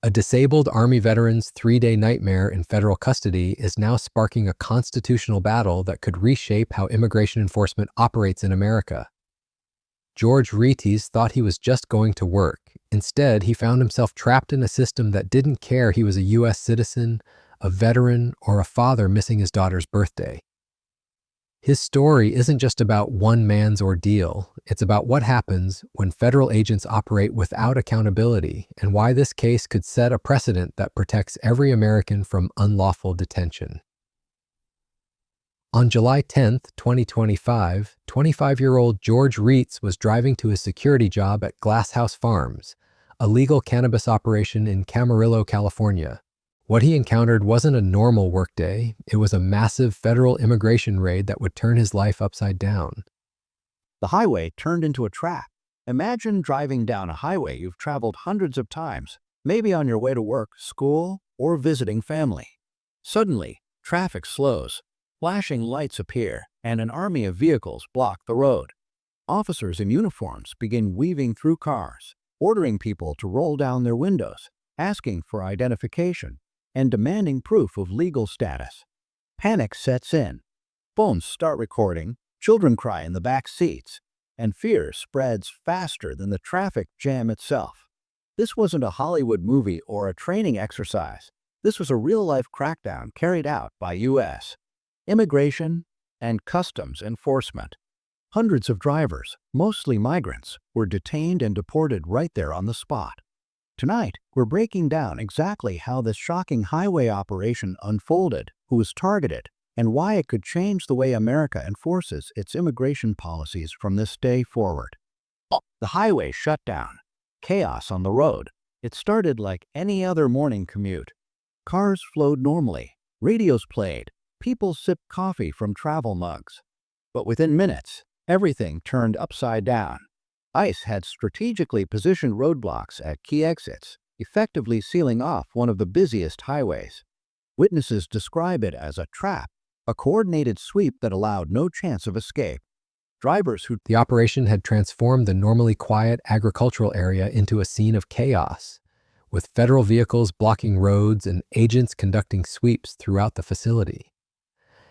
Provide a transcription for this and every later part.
A disabled Army veteran's 3-day nightmare in federal custody is now sparking a constitutional battle that could reshape how immigration enforcement operates in America. George Retes thought he was just going to work. Instead, he found himself trapped in a system that didn't care he was a U.S. citizen, a veteran, or a father missing his daughter's birthday. His story isn't just about one man's ordeal. It's about what happens when federal agents operate without accountability and why this case could set a precedent that protects every American from unlawful detention. On July 10, 2025, 25-year-old George Retes was driving to his security job at Glass House Farms, a legal cannabis operation in Camarillo, California. What he encountered wasn't a normal workday. It was a massive federal immigration raid that would turn his life upside down. The highway turned into a trap. Imagine driving down a highway you've traveled hundreds of times, maybe on your way to work, school, or visiting family. Suddenly, traffic slows, flashing lights appear, and an army of vehicles block the road. Officers in uniforms begin weaving through cars, ordering people to roll down their windows, asking for identification, and demanding proof of legal status. Panic sets in. Phones start recording, children cry in the back seats, and fear spreads faster than the traffic jam itself. This wasn't a Hollywood movie or a training exercise. This was a real-life crackdown carried out by U.S. Immigration and Customs Enforcement. Hundreds of drivers, mostly migrants, were detained and deported right there on the spot. Tonight, we're breaking down exactly how this shocking highway operation unfolded, who was targeted, and why it could change the way America enforces its immigration policies from this day forward. The highway shut down. Chaos on the road. It started like any other morning commute. Cars flowed normally. Radios played. People sipped coffee from travel mugs. But within minutes, everything turned upside down. ICE had strategically positioned roadblocks at key exits, effectively sealing off one of the busiest highways. Witnesses describe it as a trap, a coordinated sweep that allowed no chance of escape. The operation had transformed the normally quiet agricultural area into a scene of chaos, with federal vehicles blocking roads and agents conducting sweeps throughout the facility.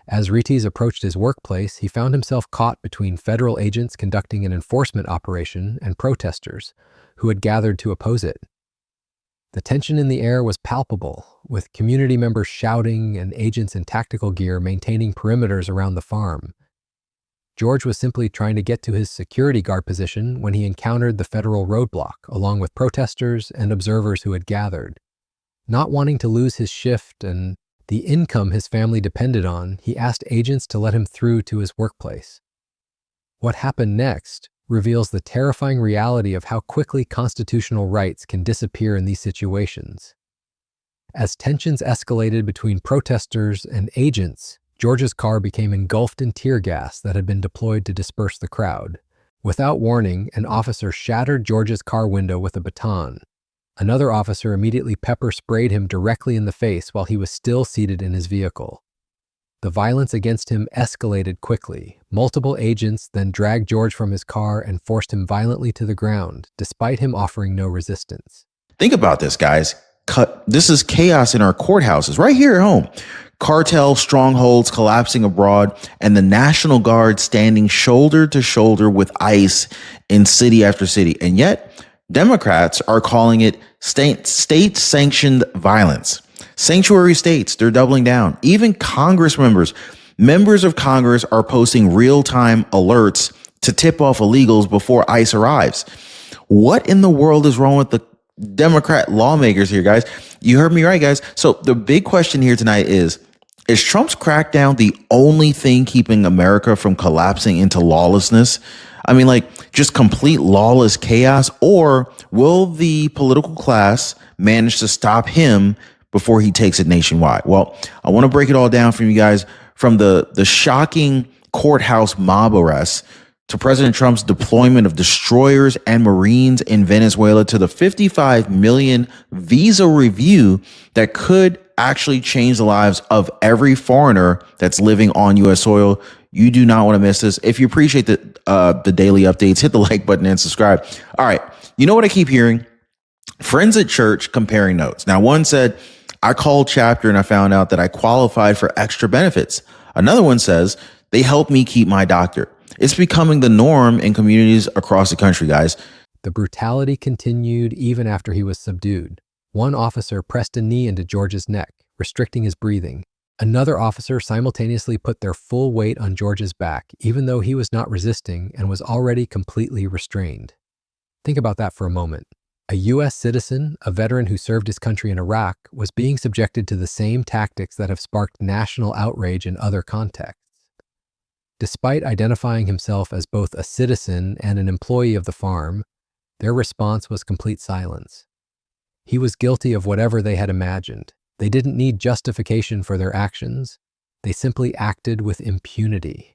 As Retes approached his workplace, he found himself caught between federal agents conducting an enforcement operation and protesters who had gathered to oppose it. The tension in the air was palpable, with community members shouting and agents in tactical gear maintaining perimeters around the farm. George was simply trying to get to his security guard position when he encountered the federal roadblock, along with protesters and observers who had gathered. Not wanting to lose his shift and the income his family depended on, he asked agents to let him through to his workplace. What happened next reveals the terrifying reality of how quickly constitutional rights can disappear in these situations. As tensions escalated between protesters and agents, George's car became engulfed in tear gas that had been deployed to disperse the crowd. Without warning, an officer shattered George's car window with a baton. Another officer immediately pepper sprayed him directly in the face while he was still seated in his vehicle. The violence against him escalated quickly. Multiple agents then dragged George from his car and forced him violently to the ground, despite him offering no resistance. Think about this, guys. This is chaos in our courthouses right here at home. Cartel strongholds collapsing abroad, and the National Guard standing shoulder to shoulder with ICE in city after city. And yet, Democrats are calling it state-sanctioned violence. Sanctuary states, they're doubling down. Even Congress members of Congress are posting real-time alerts to tip off illegals before ICE arrives. What in the world is wrong with the Democrat lawmakers here, guys? You heard me right, guys. So the big question here tonight is Trump's crackdown the only thing keeping America from collapsing into lawlessness? I mean, like, just complete lawless chaos? Or will the political class manage to stop him before he takes it nationwide? Well, I want to break it all down for you guys, from the shocking courthouse mob arrests to President Trump's deployment of destroyers and Marines in Venezuela to the 55 million visa review that could actually change the lives of every foreigner that's living on U.S. soil. You do not want to miss this. If you appreciate the daily updates, hit the like button and subscribe. All right. You know what I keep hearing? Friends at church comparing notes. Now, one said, I called chapter and I found out that I qualified for extra benefits. Another one says, they helped me keep my doctor. It's becoming the norm in communities across the country, guys. The brutality continued even after he was subdued. One officer pressed a knee into George's neck, restricting his breathing. Another officer simultaneously put their full weight on George's back, even though he was not resisting and was already completely restrained. Think about that for a moment. A U.S. citizen, a veteran who served his country in Iraq, was being subjected to the same tactics that have sparked national outrage in other contexts. Despite identifying himself as both a citizen and an employee of the farm, their response was complete silence. He was guilty of whatever they had imagined. They didn't need justification for their actions. They simply acted with impunity.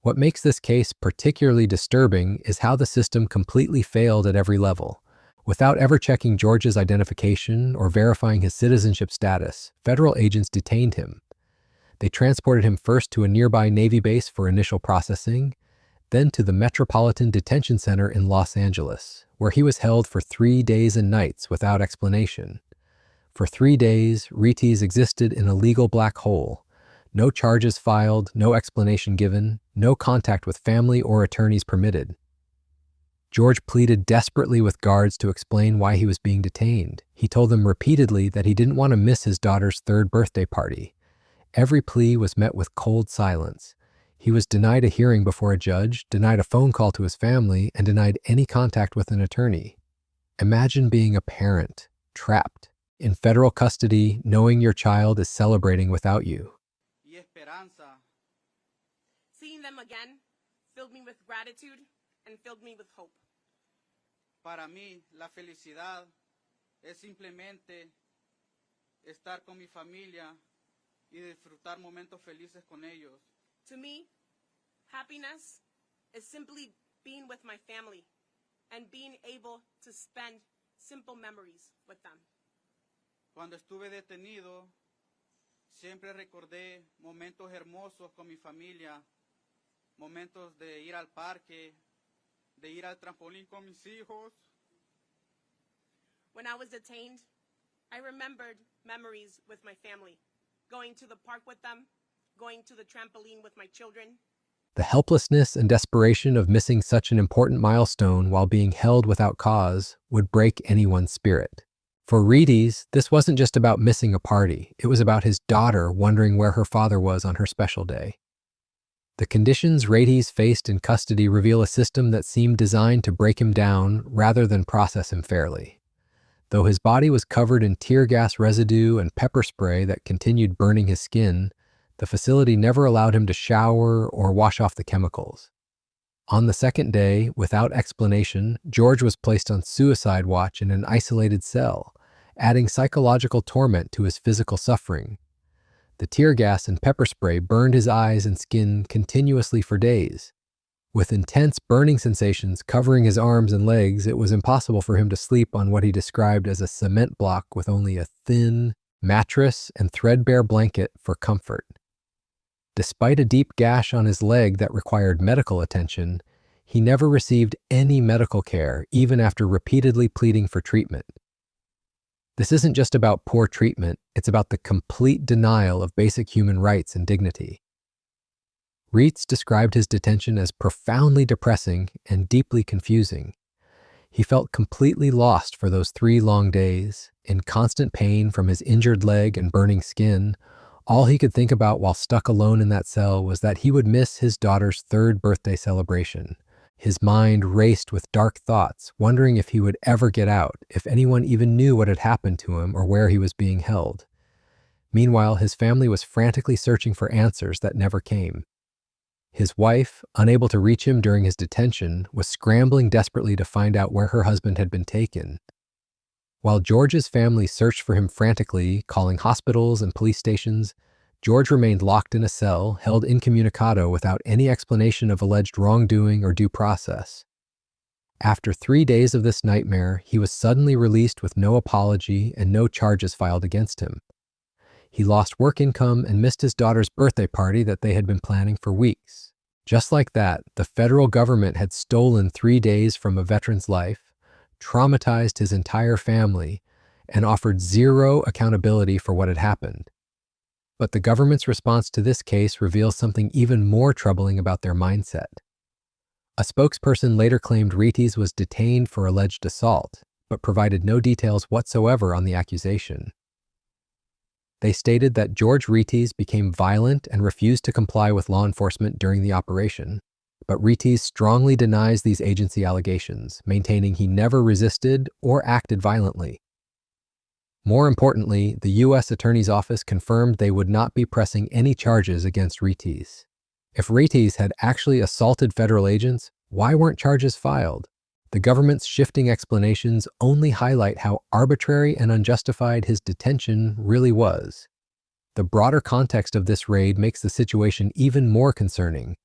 What makes this case particularly disturbing is how the system completely failed at every level. Without ever checking George's identification or verifying his citizenship status, federal agents detained him. They transported him first to a nearby Navy base for initial processing, then to the Metropolitan Detention Center in Los Angeles, where he was held for 3 days and nights without explanation. For 3 days, Retes existed in a legal black hole. No charges filed, no explanation given, no contact with family or attorneys permitted. George pleaded desperately with guards to explain why he was being detained. He told them repeatedly that he didn't want to miss his daughter's 3rd birthday party. Every plea was met with cold silence. He was denied a hearing before a judge, denied a phone call to his family, and denied any contact with an attorney. Imagine being a parent, trapped, in federal custody, knowing your child is celebrating without you. Seeing them again filled me with gratitude and filled me with hope. Para mí, la felicidad es simplemente estar con mi familia y disfrutar momentos felices con ellos. To me, happiness is simply being with my family and being able to spend simple memories with them. Cuando estuve detenido, siempre recordé momentos hermosos con mi familia, momentos de ir al parque, de ir al trampolín con mis hijos. When I was detained, I remembered memories with my family, going to the park with them, going to the trampoline with my children. The helplessness and desperation of missing such an important milestone while being held without cause would break anyone's spirit. For Retes, this wasn't just about missing a party. It was about his daughter wondering where her father was on her special day. The conditions Retes faced in custody reveal a system that seemed designed to break him down rather than process him fairly. Though his body was covered in tear gas residue and pepper spray that continued burning his skin, the facility never allowed him to shower or wash off the chemicals. On the 2nd day, without explanation, George was placed on suicide watch in an isolated cell, adding psychological torment to his physical suffering. The tear gas and pepper spray burned his eyes and skin continuously for days. With intense burning sensations covering his arms and legs, it was impossible for him to sleep on what he described as a cement block with only a thin mattress and threadbare blanket for comfort. Despite a deep gash on his leg that required medical attention, he never received any medical care, even after repeatedly pleading for treatment. This isn't just about poor treatment, it's about the complete denial of basic human rights and dignity. Retes described his detention as profoundly depressing and deeply confusing. He felt completely lost for those 3 long days, in constant pain from his injured leg and burning skin. All he could think about while stuck alone in that cell was that he would miss his daughter's 3rd birthday celebration. His mind raced with dark thoughts, wondering if he would ever get out, if anyone even knew what had happened to him or where he was being held. Meanwhile, his family was frantically searching for answers that never came. His wife, unable to reach him during his detention, was scrambling desperately to find out where her husband had been taken. While George's family searched for him frantically, calling hospitals and police stations, George remained locked in a cell, held incommunicado without any explanation of alleged wrongdoing or due process. After 3 days of this nightmare, he was suddenly released with no apology and no charges filed against him. He lost work income and missed his daughter's birthday party that they had been planning for weeks. Just like that, the federal government had stolen 3 days from a veteran's life, traumatized his entire family, and offered zero accountability for what had happened. But the government's response to this case reveals something even more troubling about their mindset. A spokesperson later claimed Retes was detained for alleged assault, but provided no details whatsoever on the accusation. They stated that George Retes became violent and refused to comply with law enforcement during the operation, but Retes strongly denies these agency allegations, maintaining he never resisted or acted violently. More importantly, the U.S. Attorney's Office confirmed they would not be pressing any charges against Retes. If Retes had actually assaulted federal agents, why weren't charges filed? The government's shifting explanations only highlight how arbitrary and unjustified his detention really was. The broader context of this raid makes the situation even more concerning.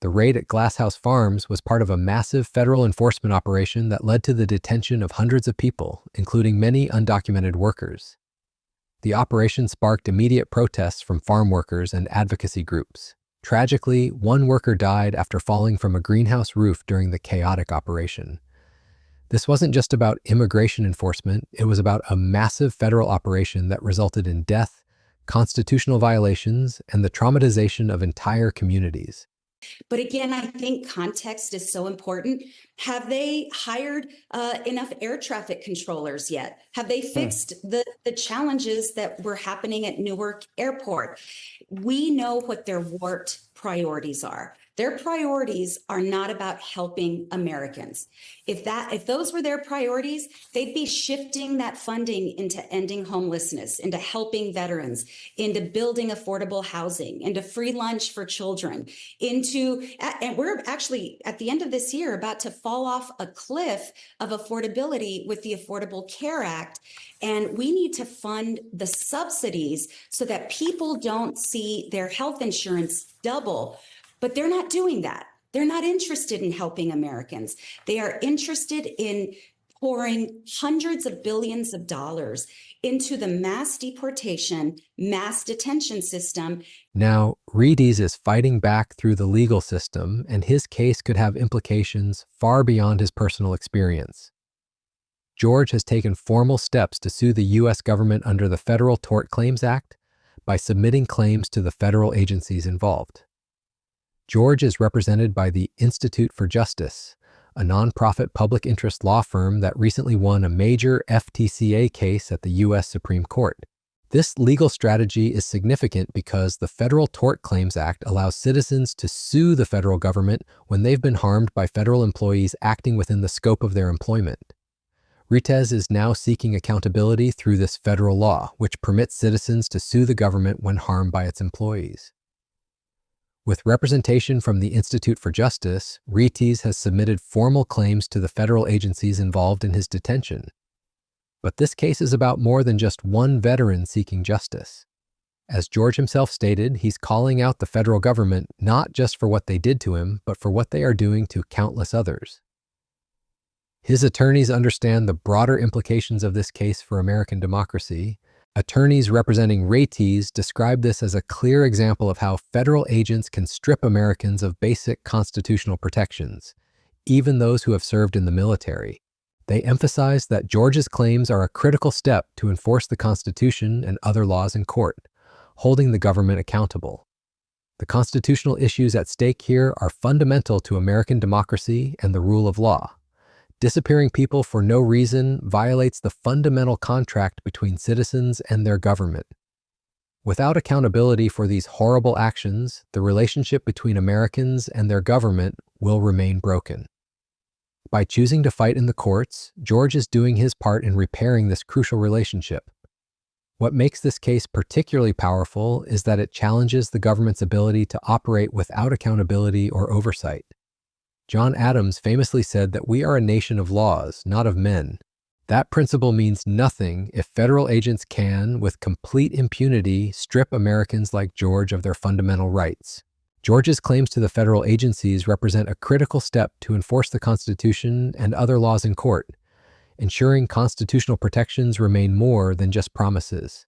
The raid at Glass House Farms was part of a massive federal enforcement operation that led to the detention of hundreds of people, including many undocumented workers. The operation sparked immediate protests from farm workers and advocacy groups. Tragically, one worker died after falling from a greenhouse roof during the chaotic operation. This wasn't just about immigration enforcement, it was about a massive federal operation that resulted in death, constitutional violations, and the traumatization of entire communities. But again, I think context is so important. Have they hired enough air traffic controllers yet? Have they fixed the challenges that were happening at Newark Airport? We know what their warped priorities are. Their priorities are not about helping Americans. If those were their priorities, they'd be shifting that funding into ending homelessness, into helping veterans, into building affordable housing, into free lunch for children, and we're actually at the end of this year about to fall off a cliff of affordability with the Affordable Care Act. And we need to fund the subsidies so that people don't see their health insurance double. But they're not doing that. They're not interested in helping Americans. They are interested in pouring hundreds of billions of dollars into the mass deportation, mass detention system. Now, Retes is fighting back through the legal system, and his case could have implications far beyond his personal experience. George has taken formal steps to sue the U.S. government under the Federal Tort Claims Act by submitting claims to the federal agencies involved. George is represented by the Institute for Justice, a nonprofit public interest law firm that recently won a major FTCA case at the U.S. Supreme Court. This legal strategy is significant because the Federal Tort Claims Act allows citizens to sue the federal government when they've been harmed by federal employees acting within the scope of their employment. Retes is now seeking accountability through this federal law, which permits citizens to sue the government when harmed by its employees. With representation from the Institute for Justice, Retes has submitted formal claims to the federal agencies involved in his detention. But this case is about more than just one veteran seeking justice. As George himself stated, he's calling out the federal government not just for what they did to him, but for what they are doing to countless others. His attorneys understand the broader implications of this case for American democracy. Attorneys representing Retes describe this as a clear example of how federal agents can strip Americans of basic constitutional protections, even those who have served in the military. They emphasize that George's claims are a critical step to enforce the Constitution and other laws in court, holding the government accountable. The constitutional issues at stake here are fundamental to American democracy and the rule of law. Disappearing people for no reason violates the fundamental contract between citizens and their government. Without accountability for these horrible actions, the relationship between Americans and their government will remain broken. By choosing to fight in the courts, George is doing his part in repairing this crucial relationship. What makes this case particularly powerful is that it challenges the government's ability to operate without accountability or oversight. John Adams famously said that we are a nation of laws, not of men. That principle means nothing if federal agents can, with complete impunity, strip Americans like George of their fundamental rights. George's claims to the federal agencies represent a critical step to enforce the Constitution and other laws in court, ensuring constitutional protections remain more than just promises.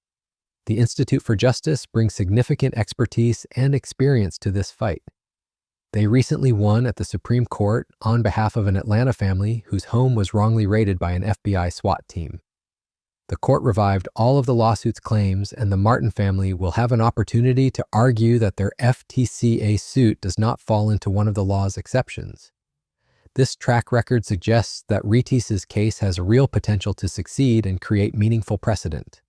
The Institute for Justice brings significant expertise and experience to this fight. They recently won at the Supreme Court on behalf of an Atlanta family whose home was wrongly raided by an FBI SWAT team. The court revived all of the lawsuit's claims, and the Martin family will have an opportunity to argue that their FTCA suit does not fall into one of the law's exceptions. This track record suggests that Retes' case has real potential to succeed and create meaningful precedent.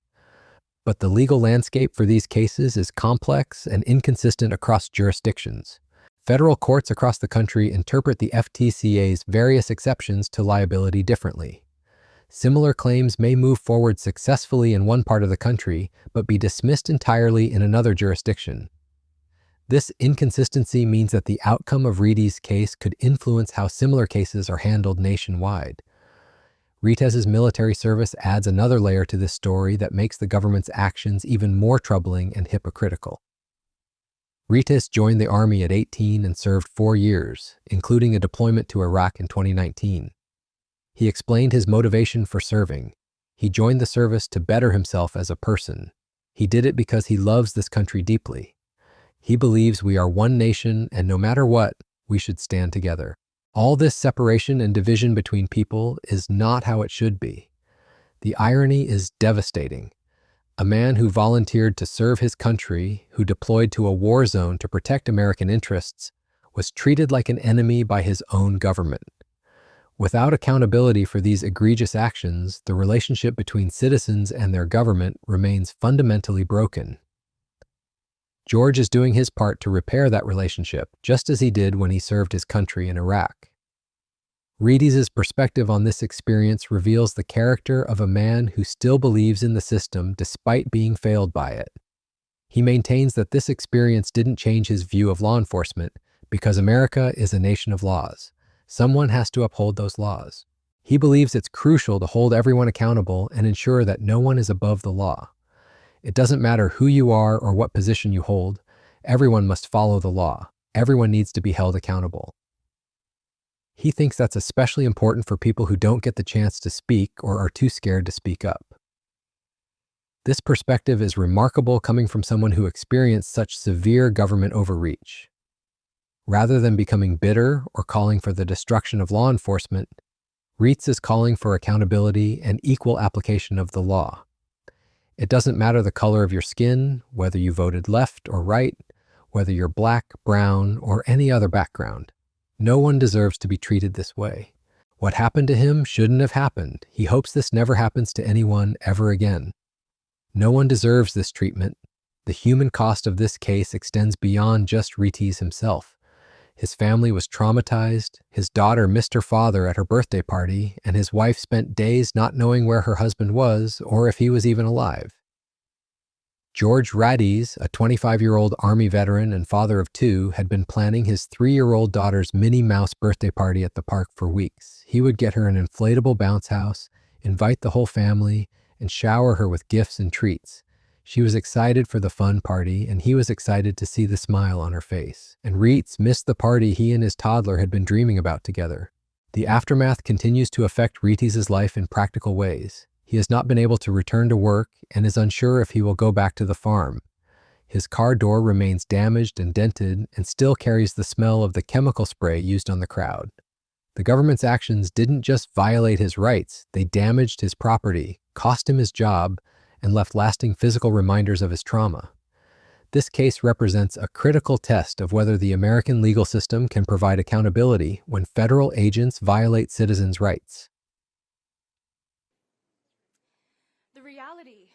But the legal landscape for these cases is complex and inconsistent across jurisdictions. Federal courts across the country interpret the FTCA's various exceptions to liability differently. Similar claims may move forward successfully in one part of the country, but be dismissed entirely in another jurisdiction. This inconsistency means that the outcome of Retes' case could influence how similar cases are handled nationwide. Retes' military service adds another layer to this story that makes the government's actions even more troubling and hypocritical. Retes joined the Army at 18 and served 4 years, including a deployment to Iraq in 2019. He explained his motivation for serving. He joined the service to better himself as a person. He did it because he loves this country deeply. He believes we are one nation, and no matter what, we should stand together. All this separation and division between people is not how it should be. The irony is devastating. A man who volunteered to serve his country, who deployed to a war zone to protect American interests, was treated like an enemy by his own government. Without accountability for these egregious actions, the relationship between citizens and their government remains fundamentally broken. George is doing his part to repair that relationship, just as he did when he served his country in Iraq. Retes' perspective on this experience reveals the character of a man who still believes in the system despite being failed by it. He maintains that this experience didn't change his view of law enforcement because America is a nation of laws. Someone has to uphold those laws. He believes it's crucial to hold everyone accountable and ensure that no one is above the law. It doesn't matter who you are or what position you hold. Everyone must follow the law. Everyone needs to be held accountable. He thinks that's especially important for people who don't get the chance to speak or are too scared to speak up. This perspective is remarkable coming from someone who experienced such severe government overreach. Rather than becoming bitter or calling for the destruction of law enforcement, Retes is calling for accountability and equal application of the law. It doesn't matter the color of your skin, whether you voted left or right, whether you're black, brown, or any other background. No one deserves to be treated this way. What happened to him shouldn't have happened. He hopes this never happens to anyone ever again. No one deserves this treatment. The human cost of this case extends beyond just Retes himself. His family was traumatized, his daughter missed her father at her birthday party, and his wife spent days not knowing where her husband was or if he was even alive. George Retes, a 25-year-old Army veteran and father of 2, had been planning his 3-year-old daughter's Minnie Mouse birthday party at the park for weeks. He would get her an inflatable bounce house, invite the whole family, and shower her with gifts and treats. She was excited for the fun party, and he was excited to see the smile on her face. And Retes missed the party he and his toddler had been dreaming about together. The aftermath continues to affect Retes' life in practical ways. He has not been able to return to work and is unsure if he will go back to the farm. His car door remains damaged and dented and still carries the smell of the chemical spray used on the crowd. The government's actions didn't just violate his rights, they damaged his property, cost him his job, and left lasting physical reminders of his trauma. This case represents a critical test of whether the American legal system can provide accountability when federal agents violate citizens' rights. The reality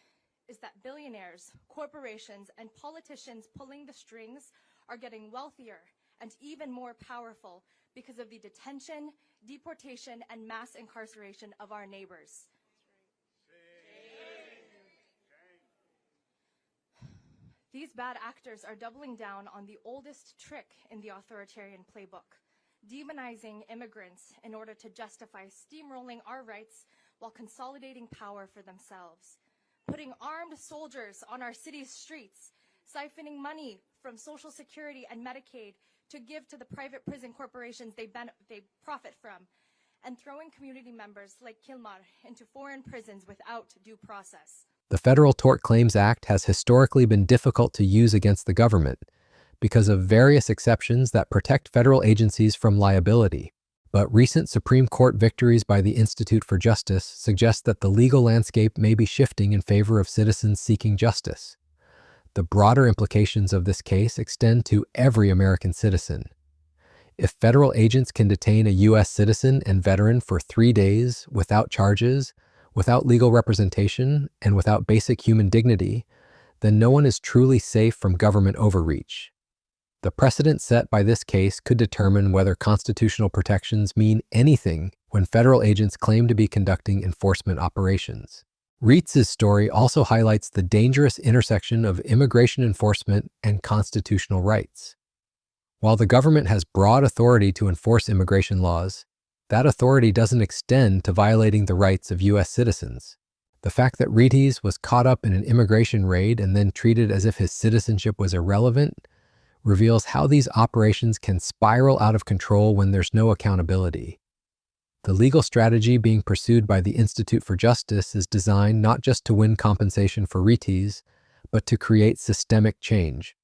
is that billionaires, corporations, and politicians pulling the strings are getting wealthier and even more powerful because of the detention, deportation, and mass incarceration of our neighbors. These bad actors are doubling down on the oldest trick in the authoritarian playbook, demonizing immigrants in order to justify steamrolling our rights while consolidating power for themselves, putting armed soldiers on our city's streets, siphoning money from Social Security and Medicaid to give to the private prison corporations they profit from, and throwing community members like Kilmar into foreign prisons without due process. The Federal Tort Claims Act has historically been difficult to use against the government. because of various exceptions that protect federal agencies from liability. But recent Supreme Court victories by the Institute for Justice suggest that the legal landscape may be shifting in favor of citizens seeking justice. The broader implications of this case extend to every American citizen. If federal agents can detain a U.S. citizen and veteran for 3 days without charges, without legal representation, and without basic human dignity, then no one is truly safe from government overreach. The precedent set by this case could determine whether constitutional protections mean anything when federal agents claim to be conducting enforcement operations. Retes' story also highlights the dangerous intersection of immigration enforcement and constitutional rights. While the government has broad authority to enforce immigration laws, that authority doesn't extend to violating the rights of U.S. citizens. The fact that Retes was caught up in an immigration raid and then treated as if his citizenship was irrelevant reveals how these operations can spiral out of control when there's no accountability. The legal strategy being pursued by the Institute for Justice is designed not just to win compensation for Retes, but to create systemic change.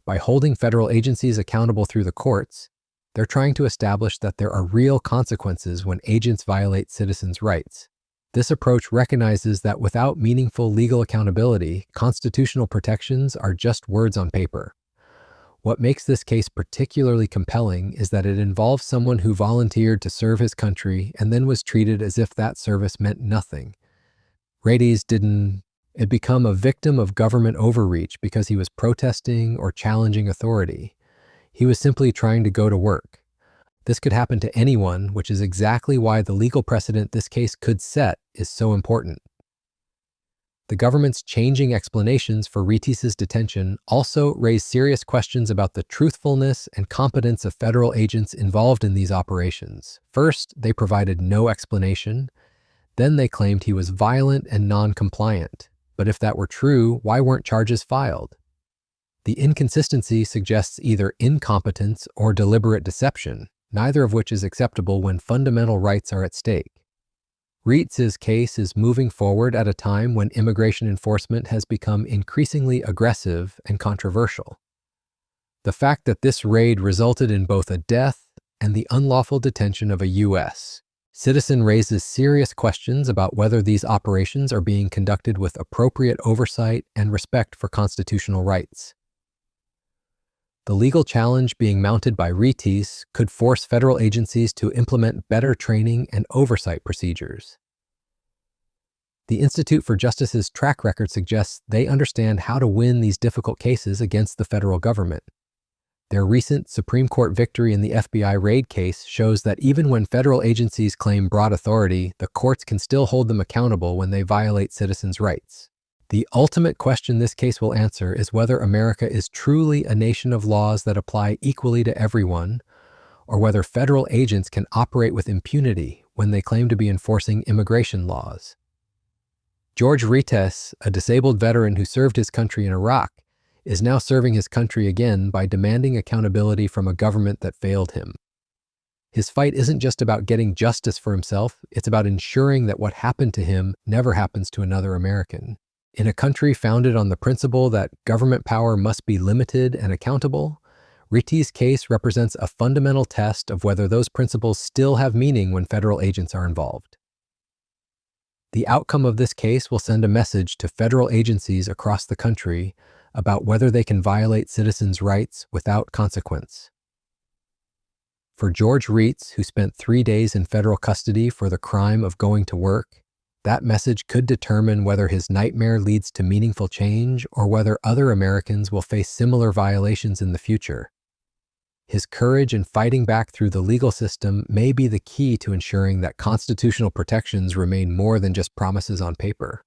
By holding federal agencies accountable through the courts, they're trying to establish that there are real consequences when agents violate citizens' rights. This approach recognizes that without meaningful legal accountability, constitutional protections are just words on paper. What makes this case particularly compelling is that it involves someone who volunteered to serve his country and then was treated as if that service meant nothing. Retes didn't become a victim of government overreach because he was protesting or challenging authority. He was simply trying to go to work. This could happen to anyone, which is exactly why the legal precedent this case could set is so important. The government's changing explanations for Retes' detention also raise serious questions about the truthfulness and competence of federal agents involved in these operations. First, they provided no explanation. Then they claimed he was violent and non-compliant. But if that were true, why weren't charges filed? The inconsistency suggests either incompetence or deliberate deception, neither of which is acceptable when fundamental rights are at stake. Retes' case is moving forward at a time when immigration enforcement has become increasingly aggressive and controversial. The fact that this raid resulted in both a death and the unlawful detention of a U.S. citizen raises serious questions about whether these operations are being conducted with appropriate oversight and respect for constitutional rights. The legal challenge being mounted by Retes could force federal agencies to implement better training and oversight procedures. The Institute for Justice's track record suggests they understand how to win these difficult cases against the federal government. Their recent Supreme Court victory in the FBI raid case shows that even when federal agencies claim broad authority, the courts can still hold them accountable when they violate citizens' rights. The ultimate question this case will answer is whether America is truly a nation of laws that apply equally to everyone, or whether federal agents can operate with impunity when they claim to be enforcing immigration laws. George Retes, a disabled veteran who served his country in Iraq, is now serving his country again by demanding accountability from a government that failed him. His fight isn't just about getting justice for himself, it's about ensuring that what happened to him never happens to another American. In a country founded on the principle that government power must be limited and accountable, Retes' case represents a fundamental test of whether those principles still have meaning when federal agents are involved. The outcome of this case will send a message to federal agencies across the country about whether they can violate citizens' rights without consequence. For George Retes, who spent 3 days in federal custody for the crime of going to work, that message could determine whether his nightmare leads to meaningful change or whether other Americans will face similar violations in the future. His courage in fighting back through the legal system may be the key to ensuring that constitutional protections remain more than just promises on paper.